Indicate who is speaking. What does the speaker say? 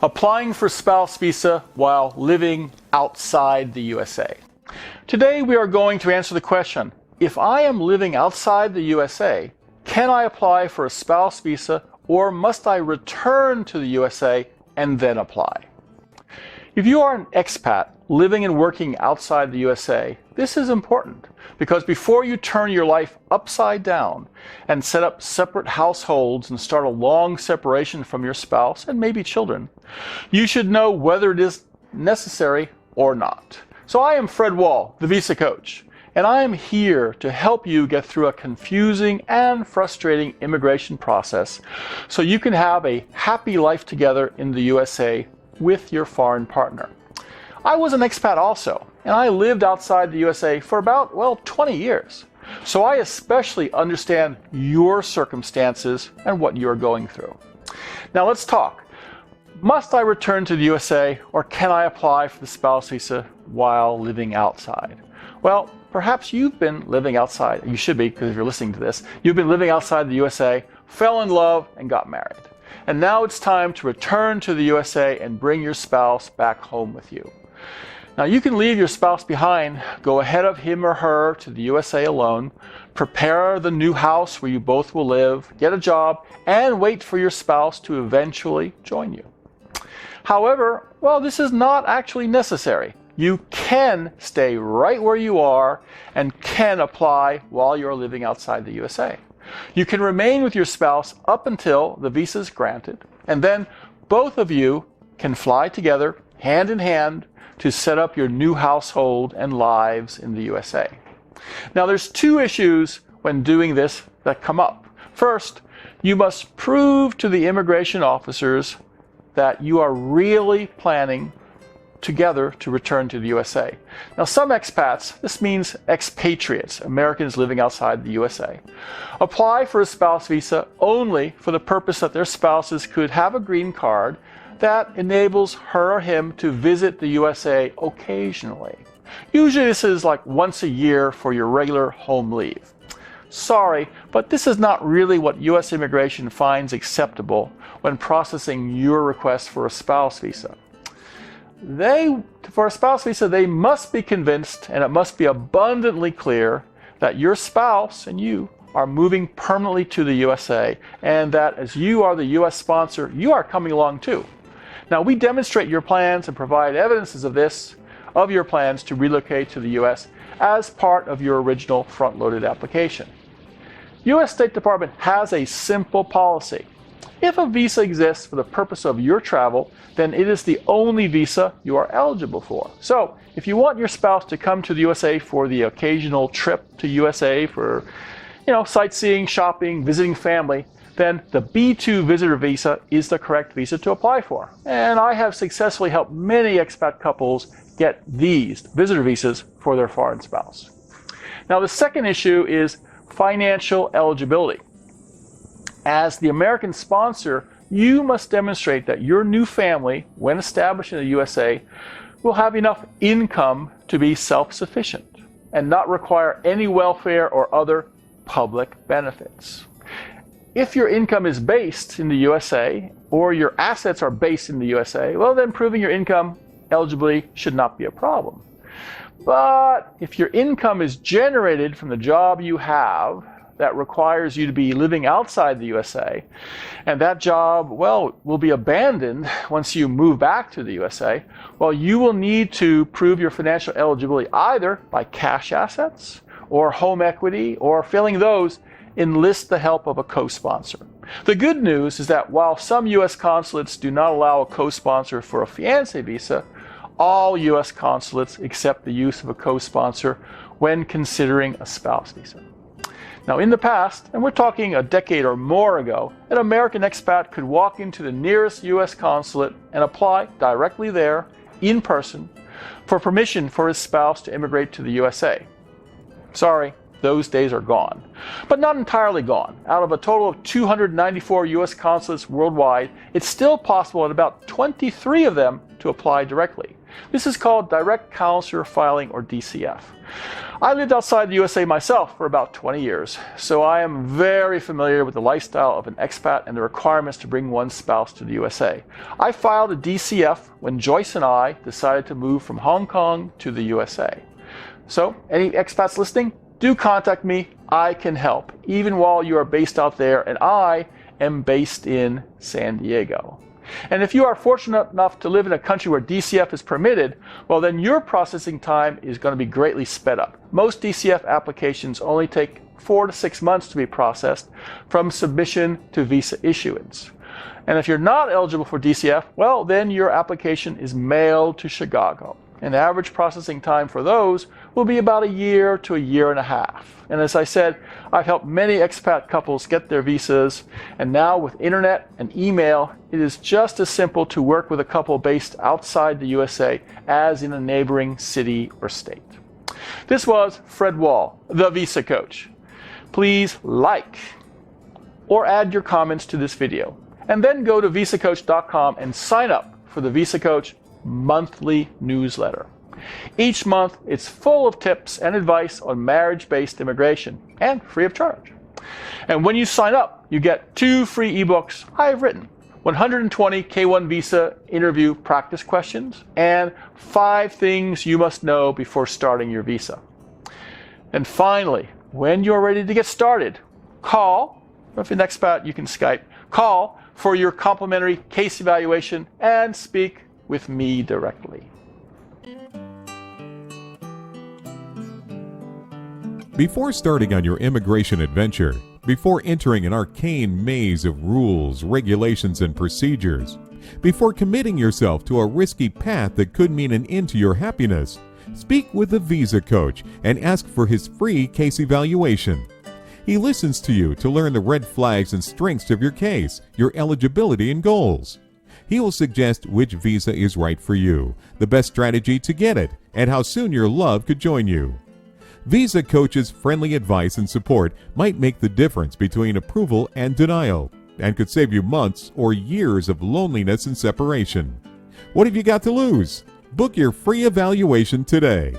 Speaker 1: Applying for spouse visa while living outside the USA. Today we are going to answer the question, if I am living outside the USA, can I apply for a spouse visa or must I return to the USA and then apply? If you are an expat living and working outside the USA, this is important because before you turn your life upside down and set up separate households and start a long separation from your spouse and maybe children, you should know whether it is necessary or not. So I am Fred Wahl, the VisaCoach, and I am here to help you get through a confusing and frustrating immigration process so you can have a happy life together in the USA with your foreign partner. I was an expat also, and I lived outside the USA for about, 20 years. So I especially understand your circumstances and what you're going through. Now let's talk. Must I return to the USA or can I apply for the spouse visa while living outside? Well, perhaps you've been living outside. You should be, because if you're listening to this, you've been living outside the USA, fell in love, and got married. And now it's time to return to the USA and bring your spouse back home with you. Now you can leave your spouse behind, go ahead of him or her to the USA alone, prepare the new house where you both will live, get a job, and wait for your spouse to eventually join you. However, this is not actually necessary. You can stay right where you are and can apply while you're living outside the USA. You can remain with your spouse up until the visa is granted, and then both of you can fly together, hand in hand, to set up your new household and lives in the USA. Now there's two issues when doing this that come up. First, you must prove to the immigration officers that you are really planning together to return to the USA. Now some expats, this means expatriates, Americans living outside the USA, apply for a spouse visa only for the purpose that their spouses could have a green card that enables her or him to visit the USA occasionally. Usually this is like once a year for your regular home leave. Sorry, but this is not really what US immigration finds acceptable when processing your request for a spouse visa. For a spouse visa, they must be convinced, and it must be abundantly clear, that your spouse and you are moving permanently to the USA, and that as you are the US sponsor, you are coming along too. Now, we demonstrate your plans and provide evidences of your plans to relocate to the US as part of your original front-loaded application. US State Department has a simple policy. If a visa exists for the purpose of your travel, then it is the only visa you are eligible for. So, if you want your spouse to come to the USA for the occasional trip to USA for, sightseeing, shopping, visiting family, then the B2 visitor visa is the correct visa to apply for. And I have successfully helped many expat couples get these visitor visas for their foreign spouse. Now, the second issue is financial eligibility. As the American sponsor, you must demonstrate that your new family, when established in the USA, will have enough income to be self-sufficient and not require any welfare or other public benefits. If your income is based in the USA or your assets are based in the USA, then proving your income eligibility should not be a problem. But if your income is generated from the job you have that requires you to be living outside the USA, and that job, will be abandoned once you move back to the USA, you will need to prove your financial eligibility either by cash assets or home equity, or failing those, enlist the help of a co-sponsor. The good news is that while some U.S. consulates do not allow a co-sponsor for a fiancé visa, all U.S. consulates accept the use of a co-sponsor when considering a spouse visa. Now in the past, and we're talking a decade or more ago, an American expat could walk into the nearest U.S. consulate and apply directly there, in person, for permission for his spouse to immigrate to the USA. Sorry, those days are gone. But not entirely gone. Out of a total of 294 U.S. consulates worldwide, it's still possible at about 23 of them to apply directly. This is called direct consular filing, or DCF. I lived outside the USA myself for about 20 years, so I am very familiar with the lifestyle of an expat and the requirements to bring one's spouse to the USA. I filed a DCF when Joyce and I decided to move from Hong Kong to the USA. So, any expats listening, do contact me. I can help, even while you are based out there and I am based in San Diego. And if you are fortunate enough to live in a country where DCF is permitted, well, then your processing time is going to be greatly sped up. Most DCF applications only take 4 to 6 months to be processed from submission to visa issuance. And if you're not eligible for DCF, well, then your application is mailed to Chicago. And the average processing time for those will be about a year to a year and a half. And as I said, I've helped many expat couples get their visas, and now with internet and email, it is just as simple to work with a couple based outside the USA as in a neighboring city or state. This was Fred Wahl, the Visa Coach. Please like or add your comments to this video, and then go to VisaCoach.com and sign up for the VisaCoach monthly newsletter. Each month, it's full of tips and advice on marriage-based immigration, and free of charge. And when you sign up, you get 2 free ebooks I've written, 120 K1 visa interview practice questions, and 5 things you must know before starting your visa. And finally, when you're ready to get started, call, or if you're an expat, you can Skype, call for your complimentary case evaluation and speak with me directly.
Speaker 2: Before starting on your immigration adventure, before entering an arcane maze of rules, regulations, and procedures, before committing yourself to a risky path that could mean an end to your happiness, speak with a Visa Coach and ask for his free case evaluation. He listens to you to learn the red flags and strengths of your case, your eligibility and goals. He will suggest which visa is right for you, the best strategy to get it, and how soon your love could join you. Visa Coach's friendly advice and support might make the difference between approval and denial, and could save you months or years of loneliness and separation. What have you got to lose? Book your free evaluation today.